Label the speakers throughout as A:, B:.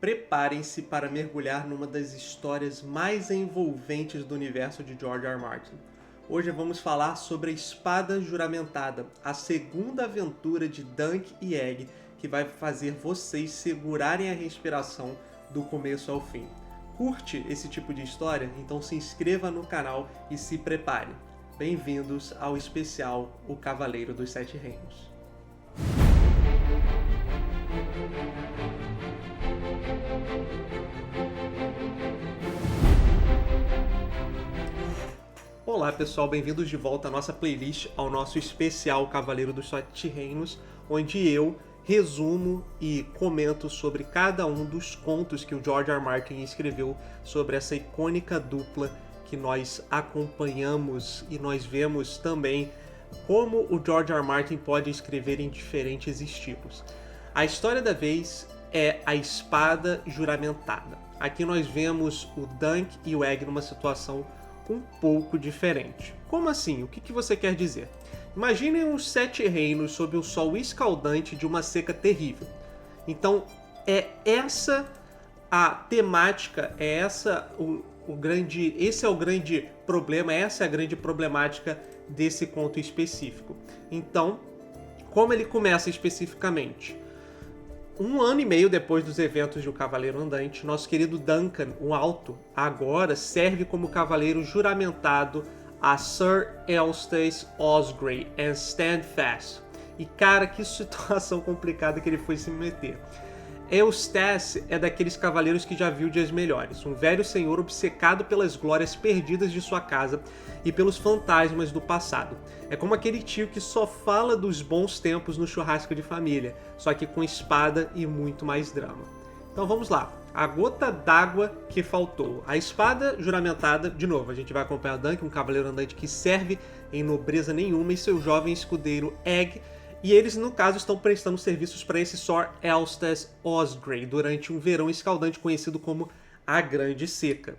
A: Preparem-se para mergulhar numa das histórias mais envolventes do universo de George R. R. Martin. Hoje vamos falar sobre a Espada Juramentada, a segunda aventura de Dunk e Egg, que vai fazer vocês segurarem a respiração do começo ao fim. Curte esse tipo de história? Então se inscreva no canal e se prepare. Bem-vindos ao especial O Cavaleiro dos Sete Reinos. Olá pessoal, bem-vindos de volta à nossa playlist, ao nosso especial Cavaleiro dos Sete Reinos, onde eu resumo e comento sobre cada um dos contos que o George R. R. Martin escreveu sobre essa icônica dupla que nós acompanhamos e nós vemos também como o George R. R. Martin pode escrever em diferentes estilos. A história da vez é a Espada Juramentada. Aqui nós vemos o Dunk e o Egg numa situação um pouco diferente. Como assim? O que você quer dizer? Imaginem os Sete Reinos sob o sol escaldante de uma seca terrível. Então, essa a temática, esse é o grande problema, essa é a grande problemática desse conto específico. Então, como ele começa especificamente? 1 ano e meio depois dos eventos de O Cavaleiro Andante, nosso querido Duncan, o Alto, agora serve como cavaleiro juramentado a Sir Eustace Osgrey and Stand Fast. E cara, que situação complicada que ele foi se meter. Eustace é daqueles cavaleiros que já viu dias melhores, um velho senhor obcecado pelas glórias perdidas de sua casa e pelos fantasmas do passado. É como aquele tio que só fala dos bons tempos no churrasco de família, só que com espada e muito mais drama. Então vamos lá, a gota d'água que faltou. A espada juramentada, de novo, a gente vai acompanhar Dunk, um cavaleiro andante que serve em nobreza nenhuma, e seu jovem escudeiro Egg, e eles, no caso, estão prestando serviços para esse Sir Eustace Osgrey durante um verão escaldante conhecido como a Grande Seca.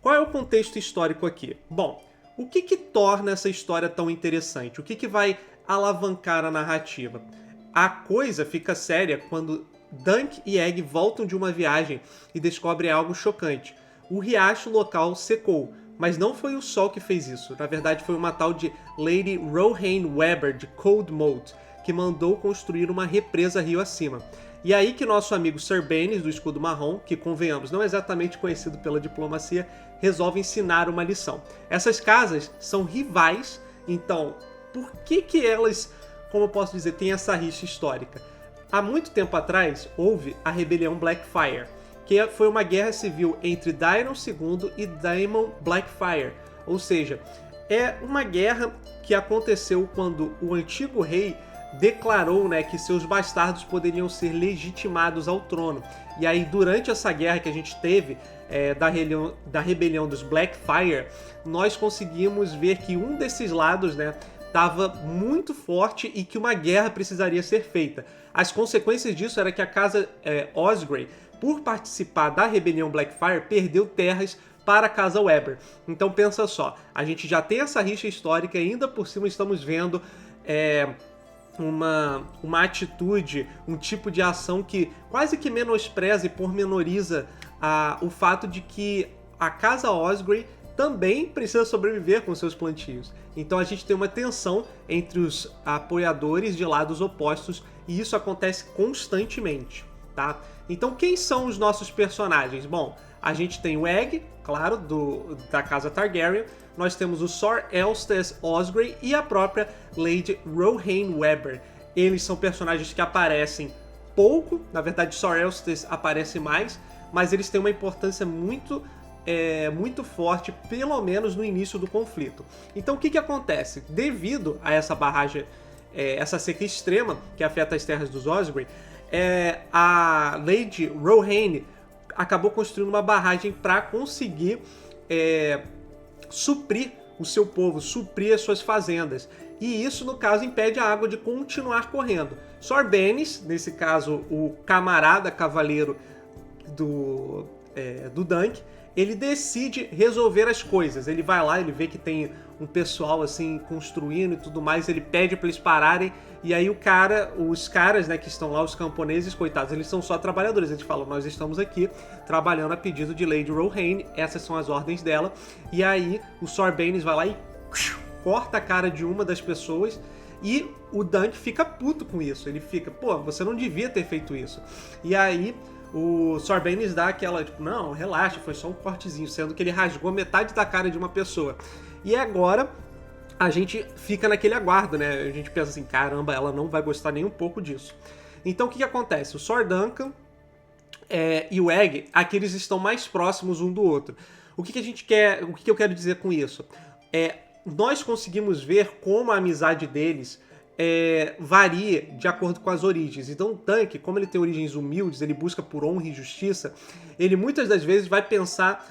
A: Qual é o contexto histórico aqui? Bom, o que torna essa história tão interessante? O que vai alavancar a narrativa? A coisa fica séria quando Dunk e Egg voltam de uma viagem e descobrem algo chocante. O riacho local secou, mas não foi o sol que fez isso. Na verdade, foi uma tal de Lady Rohanne Weber de Coldmoat, que mandou construir uma represa rio acima. E aí que nosso amigo Sir Bennis, do Escudo Marrom, que convenhamos, não é exatamente conhecido pela diplomacia, resolve ensinar uma lição. Essas casas são rivais, então por que elas, como eu posso dizer, têm essa rixa histórica? Há muito tempo atrás houve a rebelião Blackfyre, que foi uma guerra civil entre Daemon II e Daemon Blackfyre, ou seja, é uma guerra que aconteceu quando o antigo rei declarou, que seus bastardos poderiam ser legitimados ao trono. E aí, durante essa guerra que a gente teve, da rebelião dos Blackfyre, nós conseguimos ver que um desses lados, estava muito forte e que uma guerra precisaria ser feita. As consequências disso era que a casa Osgrey, por participar da rebelião Blackfyre, perdeu terras para a casa Weber. Então pensa só, a gente já tem essa rixa histórica e ainda por cima estamos vendo uma atitude, um tipo de ação que quase que menospreza e pormenoriza o fato de que a casa Osgrey também precisa sobreviver com seus plantios. Então a gente tem uma tensão entre os apoiadores de lados opostos e isso acontece constantemente, tá? Então quem são os nossos personagens? Bom, a gente tem o Egg, claro, da casa Targaryen, nós temos o Sir Eustace Osgrey e a própria Lady Rohanne Weber. Eles são personagens que aparecem pouco, na verdade Sir Eustace aparece mais, mas eles têm uma importância muito forte, pelo menos no início do conflito. Então o que acontece? Devido a essa barragem, essa seca extrema que afeta as terras dos Osgrey, a Lady Rohanne acabou construindo uma barragem para conseguir suprir o seu povo, suprir as suas fazendas. E isso, no caso, impede a água de continuar correndo. Sir Bennis, nesse caso o camarada cavaleiro do Dunk, ele decide resolver as coisas. Ele vai lá, ele vê que tem um pessoal assim construindo e tudo mais, ele pede para eles pararem, e aí os caras, né, que estão lá, os camponeses, coitados, eles são só trabalhadores. Eles falam: nós estamos aqui trabalhando a pedido de Lady Rohanne, essas são as ordens dela. E aí o Sorbanes vai lá e corta a cara de uma das pessoas, e o Dunk fica puto com isso. Ele fica: pô, você não devia ter feito isso. E aí o Sorbanes dá aquela, tipo, não, relaxa, foi só um cortezinho, sendo que ele rasgou metade da cara de uma pessoa. E agora a gente fica naquele aguardo, né? A gente pensa assim: caramba, ela não vai gostar nem um pouco disso. Então o que acontece? O Sor Duncan e o Egg, aqui eles estão mais próximos um do outro. O que a gente quer, o que eu quero dizer com isso? Nós conseguimos ver como a amizade deles varia de acordo com as origens. Então o Dunk, como ele tem origens humildes, ele busca por honra e justiça, ele muitas das vezes vai pensar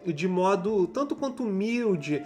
A: de modo tanto quanto humilde.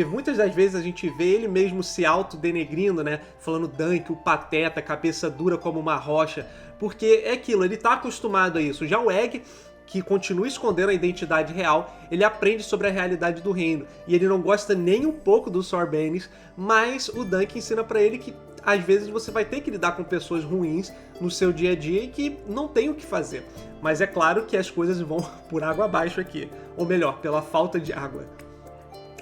A: Muitas das vezes a gente vê ele mesmo se autodenegrindo, né? Falando Dunk, o pateta, cabeça dura como uma rocha, porque é aquilo, ele tá acostumado a isso. Já o Egg, que continua escondendo a identidade real, ele aprende sobre a realidade do reino, e ele não gosta nem um pouco do Sorbanes, mas o Dunk ensina pra ele que às vezes você vai ter que lidar com pessoas ruins no seu dia a dia e que não tem o que fazer. Mas é claro que as coisas vão por água abaixo aqui, ou melhor, pela falta de água.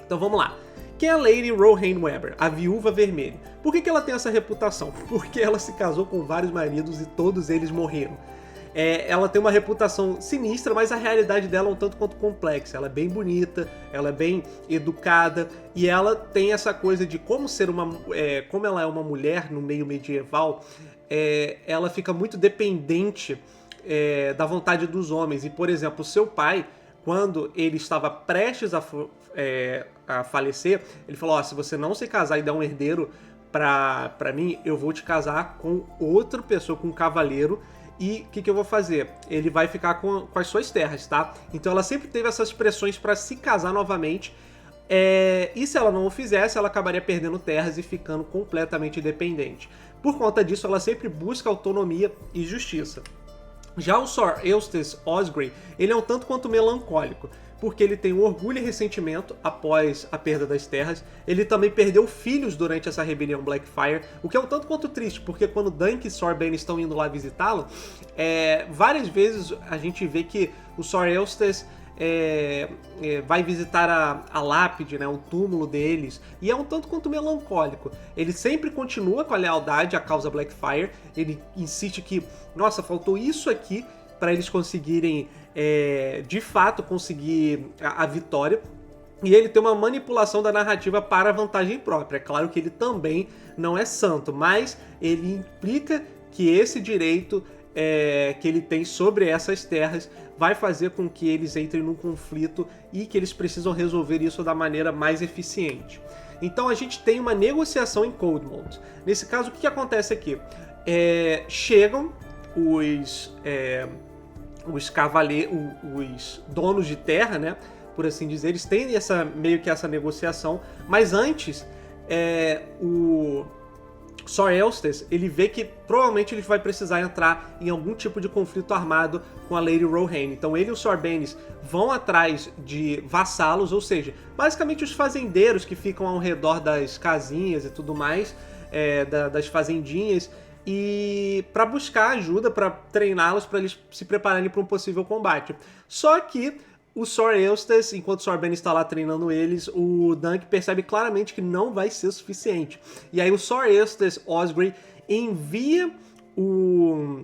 A: Então vamos lá. Quem é a Lady Rohanne Webber, a Viúva Vermelha? Por que ela tem essa reputação? Porque ela se casou com vários maridos e todos eles morreram. Ela tem uma reputação sinistra, mas a realidade dela é um tanto quanto complexa. Ela é bem bonita, ela é bem educada, e ela tem essa coisa de como ela é uma mulher no meio medieval, ela fica muito dependente da vontade dos homens. E, por exemplo, o seu pai, quando ele estava prestes a falecer, ele falou: se você não se casar e der um herdeiro pra mim, eu vou te casar com outra pessoa, com um cavaleiro. E o que eu vou fazer? Ele vai ficar com as suas terras, tá? Então ela sempre teve essas pressões para se casar novamente. E se ela não o fizesse, ela acabaria perdendo terras e ficando completamente dependente. Por conta disso, ela sempre busca autonomia e justiça. Já o Sir Eustace Osgrey, ele é um tanto quanto melancólico, porque ele tem um orgulho e ressentimento após a perda das terras. Ele também perdeu filhos durante essa rebelião Blackfyre, o que é um tanto quanto triste, porque quando Dunk e Sorbanes estão indo lá visitá-lo, várias vezes a gente vê que o Sir Eustace vai visitar a lápide, né, o túmulo deles, e é um tanto quanto melancólico. Ele sempre continua com a lealdade à causa Blackfyre. Ele insiste que, nossa, faltou isso aqui para eles conseguirem de fato conseguir a vitória, e ele tem uma manipulação da narrativa para vantagem própria. É claro que ele também não é santo, mas ele implica que esse direito que ele tem sobre essas terras vai fazer com que eles entrem num conflito e que eles precisam resolver isso da maneira mais eficiente. Então a gente tem uma negociação em Coldmold. Nesse caso, o que acontece aqui? Chegam os cavaleiros, os donos de terra, né, por assim dizer, eles têm meio que essa negociação, mas antes o Sir Eustace, ele vê que provavelmente ele vai precisar entrar em algum tipo de conflito armado com a Lady Rohanne. Então ele e o Sorbanes vão atrás de vassalos, ou seja, basicamente os fazendeiros que ficam ao redor das casinhas e tudo mais, das fazendinhas, e para buscar ajuda, para treiná-los, para eles se prepararem para um possível combate. Só que o Sir Eustace, enquanto o Sorbanes está lá treinando eles, o Dunk percebe claramente que não vai ser suficiente. E aí o Sir Eustace Osgrey envia o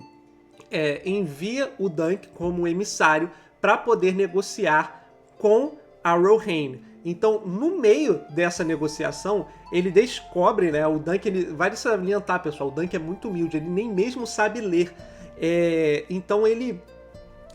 A: Dunk como emissário para poder negociar com a Rohanne. Então, no meio dessa negociação, ele descobre, né, o Dunk, ele vai salientar, pessoal, o Dunk é muito humilde, ele nem mesmo sabe ler. Então ele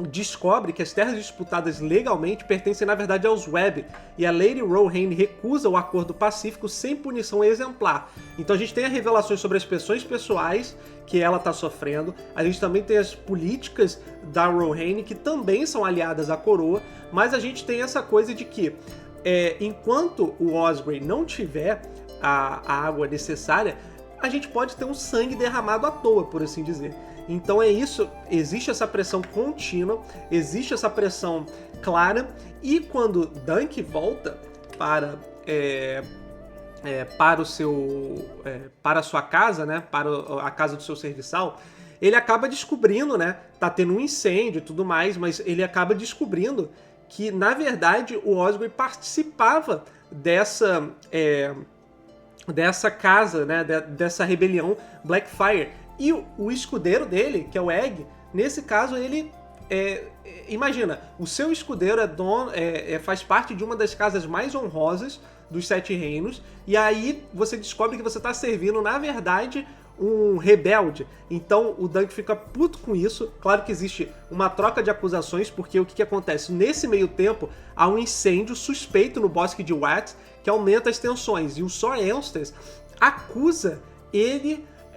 A: descobre que as terras disputadas legalmente pertencem, na verdade, aos Webb, e a Lady Rohanne recusa o acordo pacífico sem punição exemplar. Então a gente tem as revelações sobre as pressões pessoais que ela está sofrendo, a gente também tem as políticas da Rohanne, que também são aliadas à coroa, mas a gente tem essa coisa de que enquanto o Osgrey não tiver a água necessária, a gente pode ter um sangue derramado à toa, por assim dizer. Então é isso, existe essa pressão contínua, existe essa pressão clara, e quando Dunk volta para para a sua casa, né, para a casa do seu serviçal, ele acaba descobrindo, né, tá tendo um incêndio e tudo mais, mas ele acaba descobrindo que, na verdade, o Osborn participava dessa casa, né, dessa rebelião Blackfire. E o escudeiro dele, que é o Egg, nesse caso ele imagina, o seu escudeiro faz parte de uma das casas mais honrosas dos Sete Reinos, e aí você descobre que você está servindo, na verdade, um rebelde. Então o Dunk fica puto com isso. Claro que existe uma troca de acusações, porque o que acontece? Nesse meio tempo, há um incêndio suspeito no bosque de Watt, que aumenta as tensões, e o Sor Eustace acusa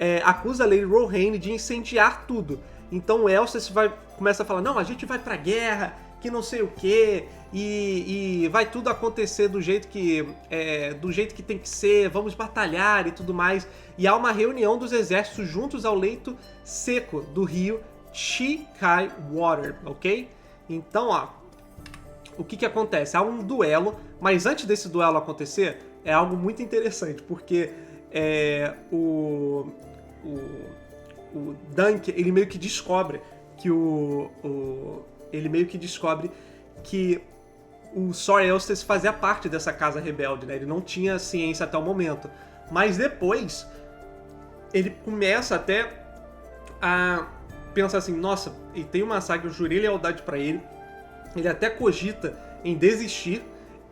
A: a Lady Rohanne de incendiar tudo. Então o Eustace começa a falar, não, a gente vai pra guerra, que não sei o quê, e vai tudo acontecer do jeito que tem que ser, vamos batalhar e tudo mais. E há uma reunião dos exércitos juntos ao leito seco do rio Chi-Kai Water, ok? Então, ó, o que acontece? Há um duelo, mas antes desse duelo acontecer, é algo muito interessante, porque o Dunk, ele meio que descobre que o Sor Eustace fazia parte dessa casa rebelde, né? Ele não tinha ciência até o momento. Mas depois, ele começa até a pensar assim, nossa, e tem um massacre, eu jurei lealdade pra ele. Ele até cogita em desistir.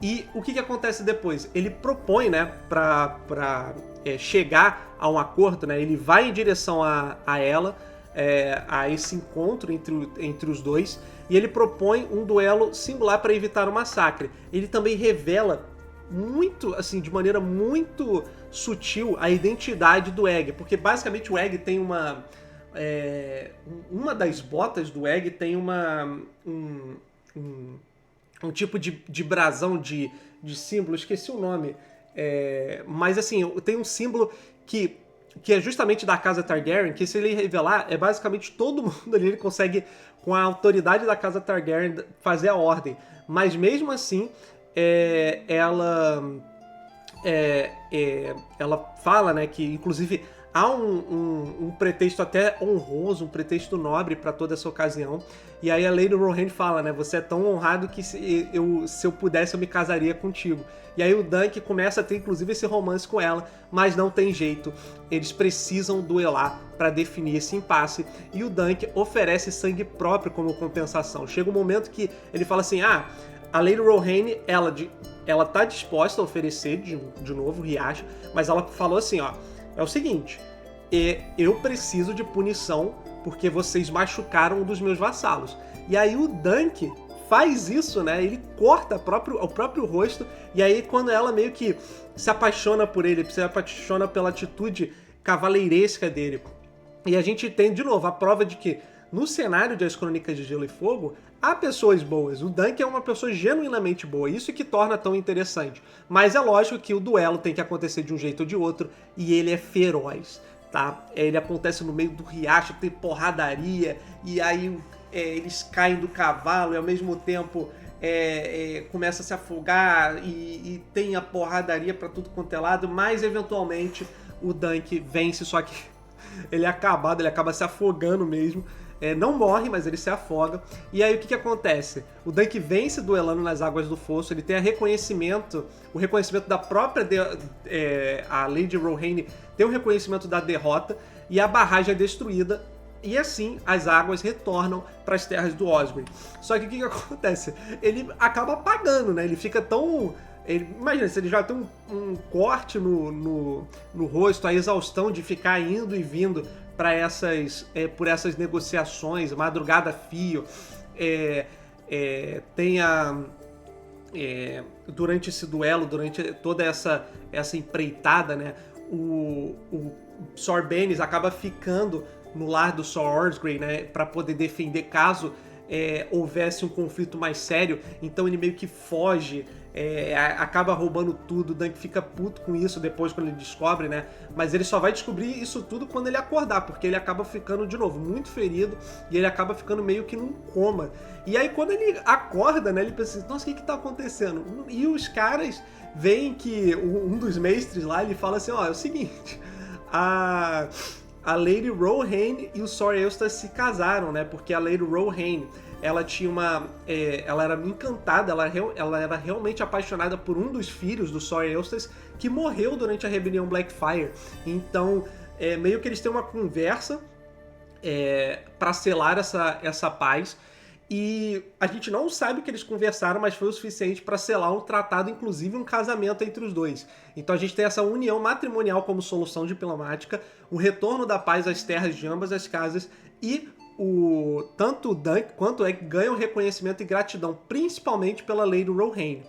A: E o que acontece depois? Ele propõe, né, pra chegar a um acordo, né? Ele vai em direção a ela, a esse encontro entre os dois, e ele propõe um duelo singular para evitar o massacre. Ele também revela muito, assim, de maneira muito sutil, a identidade do Egg, porque basicamente o Egg tem uma das botas do Egg tem um tipo de brasão de símbolo, esqueci o nome, mas assim, tem um símbolo que é justamente da casa Targaryen, que se ele revelar, é basicamente todo mundo ali, ele consegue, com a autoridade da casa Targaryen, fazer a ordem. Mas mesmo assim, ela fala, né, que inclusive há um pretexto até honroso, um pretexto nobre para toda essa ocasião. E aí a Lady Rohanne fala, né, você é tão honrado que se eu pudesse eu me casaria contigo. E aí o Dunk começa a ter inclusive esse romance com ela, mas não tem jeito. Eles precisam duelar para definir esse impasse, e o Dunk oferece sangue próprio como compensação. Chega um momento que ele fala assim, a Lady Rohanne, ela tá disposta a oferecer de novo o riacho, mas ela falou assim, ó, é o seguinte, eu preciso de punição porque vocês machucaram um dos meus vassalos. E aí o Dunk faz isso, né? Ele corta o próprio rosto, e aí quando ela meio que se apaixona por ele, se apaixona pela atitude cavaleiresca dele. E a gente tem, de novo, a prova de que no cenário de As Crônicas de Gelo e Fogo, há pessoas boas. O Dunk é uma pessoa genuinamente boa, isso que torna tão interessante. Mas é lógico que o duelo tem que acontecer de um jeito ou de outro, e ele é feroz, tá? Ele acontece no meio do riacho, tem porradaria, e aí eles caem do cavalo e ao mesmo tempo começa a se afogar, e tem a porradaria pra tudo quanto é lado, mas eventualmente o Dunk vence, só que ele acaba se afogando mesmo. Não morre, mas ele se afoga. E aí o que acontece? O Dunk vence duelando nas águas do fosso, ele tem o reconhecimento da própria a Lady Rohanne tem o reconhecimento da derrota, e a barragem é destruída, e assim as águas retornam para as terras do Osberry. Só que o que acontece? Ele acaba apagando, né? Ele fica tão... imagina, se ele já tem um corte no rosto, a exaustão de ficar indo e vindo por essas negociações, madrugada a fio, durante esse duelo, durante toda essa empreitada, né, o Sor Bennis acaba ficando no lar do Sor Osgrey, né, para poder defender caso houvesse um conflito mais sério, então ele meio que foge, acaba roubando tudo. O Dunk fica puto com isso depois quando ele descobre, né? Mas ele só vai descobrir isso tudo quando ele acordar, porque ele acaba ficando, de novo, muito ferido e ele acaba ficando meio que num coma. E aí quando ele acorda, né, ele pensa assim, nossa, o que tá acontecendo? E os caras veem que um dos mestres lá, ele fala assim, ó, é o seguinte, a Lady Rohan e o Sor Eustace se casaram, né? Porque a Lady Rohan, ela tinha ela era encantada, ela era realmente apaixonada por um dos filhos do Sor Eustace, que morreu durante a rebelião Blackfyre. Então, meio que eles têm uma conversa para selar essa paz. E a gente não sabe o que eles conversaram, mas foi o suficiente para selar um tratado, inclusive um casamento entre os dois. Então a gente tem essa união matrimonial como solução diplomática, o retorno da paz às terras de ambas as casas e tanto o Dunk quanto o Egg ganham reconhecimento e gratidão, principalmente pela Lady Rohan.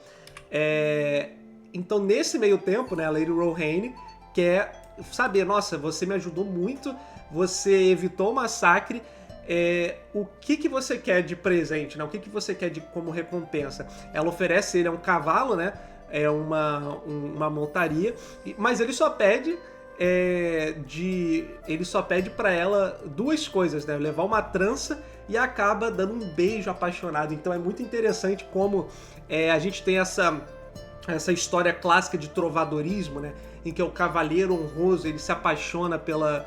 A: Então nesse meio tempo, né, a Lady Rohan quer saber, nossa, você me ajudou muito, você evitou o massacre, o que você quer de presente, né? O que você quer como recompensa? Ela oferece ele um cavalo, né? É uma montaria, mas ele só pede para ela duas coisas, né? Levar uma trança e acaba dando um beijo apaixonado. Então é muito interessante como a gente tem essa história clássica de trovadorismo, né? Em que o cavaleiro honroso ele se apaixona pela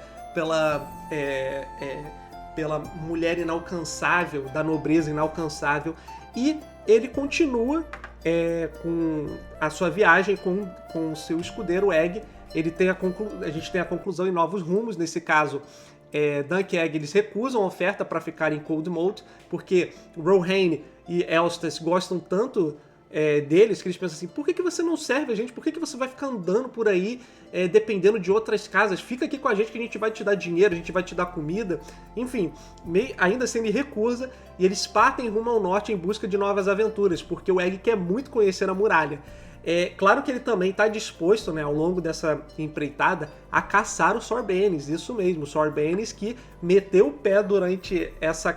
A: mulher inalcançável, da nobreza inalcançável, e ele continua com a sua viagem com o seu escudeiro Egg. A gente tem a conclusão em Novos Rumos. Nesse caso, Dunk e Egg eles recusam a oferta para ficar em Coldmoat, porque Rohan e Eustace gostam tanto deles que eles pensam assim, por que você não serve a gente? Por que você vai ficar andando por aí dependendo de outras casas? Fica aqui com a gente que a gente vai te dar dinheiro, a gente vai te dar comida. Enfim, ainda assim ele recusa e eles partem rumo ao norte em busca de novas aventuras, porque o Egg quer muito conhecer a muralha. Claro que ele também está disposto, né, ao longo dessa empreitada, a caçar o Sor Benes, isso mesmo, o Sor Benes que meteu o pé durante essa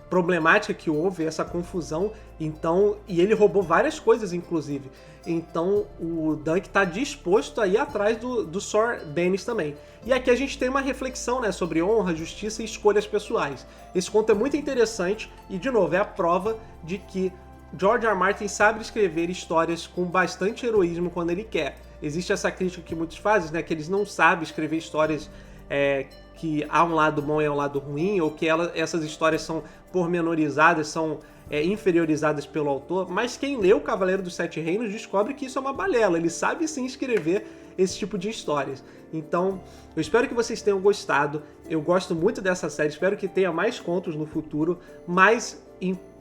A: problemática que houve, essa confusão, então, e ele roubou várias coisas, inclusive. Então o Dunk está disposto a ir atrás do Sor Benes também. E aqui a gente tem uma reflexão, né, sobre honra, justiça e escolhas pessoais. Esse conto é muito interessante e, de novo, é a prova de que George R. R. Martin sabe escrever histórias com bastante heroísmo quando ele quer. Existe essa crítica que muitos fazem, né, que eles não sabem escrever histórias que há um lado bom e um lado ruim, ou que essas histórias são pormenorizadas, são inferiorizadas pelo autor, mas quem lê o Cavaleiro dos Sete Reinos descobre que isso é uma balela, ele sabe sim escrever esse tipo de histórias. Então, eu espero que vocês tenham gostado, eu gosto muito dessa série, espero que tenha mais contos no futuro, mas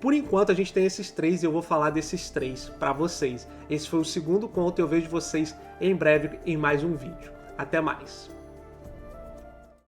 A: por enquanto a gente tem esses três e eu vou falar desses três para vocês. Esse foi o segundo conto e eu vejo vocês em breve em mais um vídeo. Até mais!